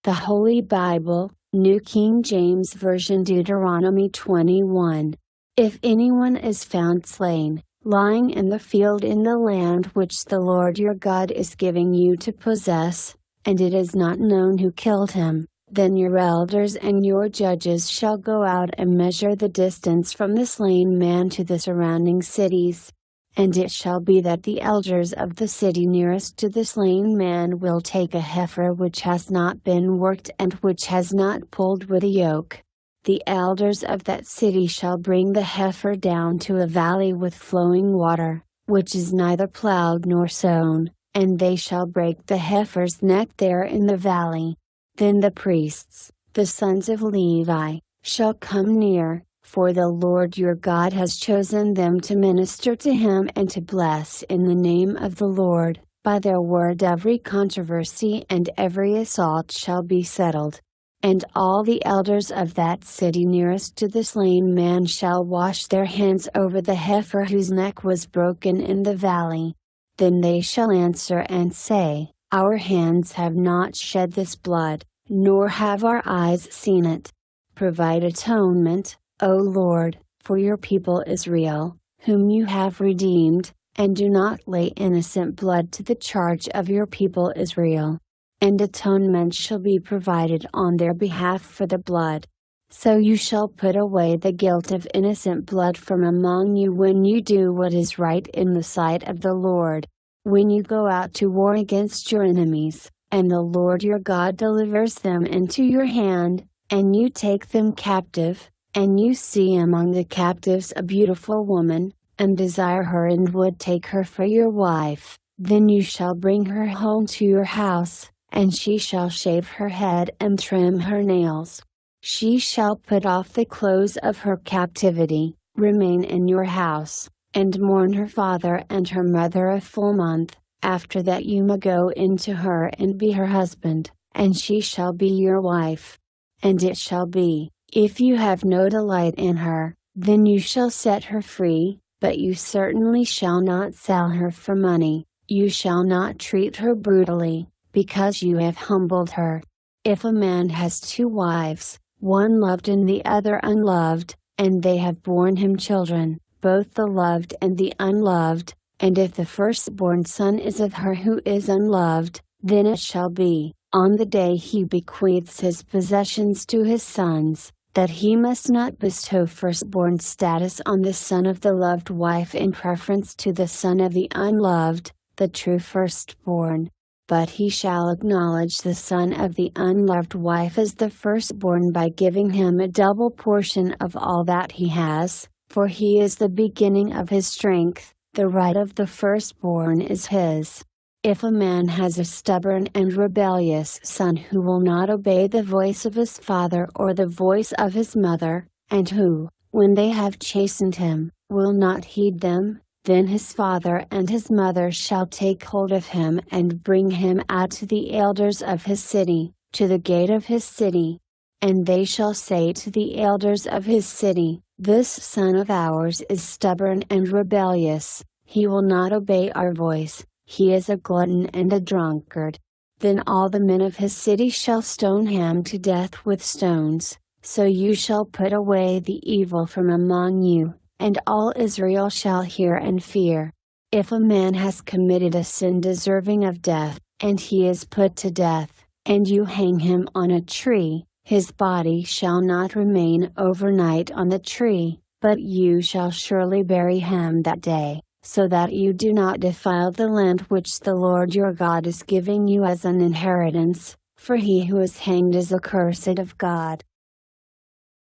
The Holy Bible, New King James Version, Deuteronomy 21. If anyone is found slain, lying in the field in the land which the Lord your God is giving you to possess, and it is not known who killed him, then your elders and your judges shall go out and measure the distance from the slain man to the surrounding cities. And it shall be that the elders of the city nearest to the slain man will take a heifer which has not been worked and which has not pulled with a yoke. The elders of that city shall bring the heifer down to a valley with flowing water, which is neither plowed nor sown, and they shall break the heifer's neck there in the valley. Then the priests, the sons of Levi, shall come near, for the Lord your God has chosen them to minister to him and to bless in the name of the Lord. By their word every controversy and every assault shall be settled. And all the elders of that city nearest to the slain man shall wash their hands over the heifer whose neck was broken in the valley. Then they shall answer and say, Our hands have not shed this blood, nor have our eyes seen it. Provide atonement, O Lord, for your people Israel, whom you have redeemed, and do not lay innocent blood to the charge of your people Israel. And atonement shall be provided on their behalf for the blood. So you shall put away the guilt of innocent blood from among you when you do what is right in the sight of the Lord. When you go out to war against your enemies, and the Lord your God delivers them into your hand, and you take them captive, and you see among the captives a beautiful woman, and desire her and would take her for your wife, then you shall bring her home to your house, and she shall shave her head and trim her nails. She shall put off the clothes of her captivity, remain in your house, and mourn her father and her mother a full month. After that you may go into her and be her husband, and she shall be your wife. And it shall be, if you have no delight in her, then you shall set her free, but you certainly shall not sell her for money. You shall not treat her brutally, because you have humbled her. If a man has two wives, one loved and the other unloved, and they have borne him children, both the loved and the unloved, and if the firstborn son is of her who is unloved, then it shall be, on the day he bequeaths his possessions to his sons, that he must not bestow firstborn status on the son of the loved wife in preference to the son of the unloved, the true firstborn. But he shall acknowledge the son of the unloved wife as the firstborn by giving him a double portion of all that he has, for he is the beginning of his strength, the right of the firstborn is his. If a man has a stubborn and rebellious son who will not obey the voice of his father or the voice of his mother, and who, when they have chastened him, will not heed them, then his father and his mother shall take hold of him and bring him out to the elders of his city, to the gate of his city. And they shall say to the elders of his city, This son of ours is stubborn and rebellious, he will not obey our voice. He is a glutton and a drunkard. Then all the men of his city shall stone him to death with stones. So you shall put away the evil from among you, and all Israel shall hear and fear. If a man has committed a sin deserving of death, and he is put to death, and you hang him on a tree, his body shall not remain overnight on the tree, but you shall surely bury him that day, so that you do not defile the land which the Lord your God is giving you as an inheritance, for he who is hanged is accursed of God.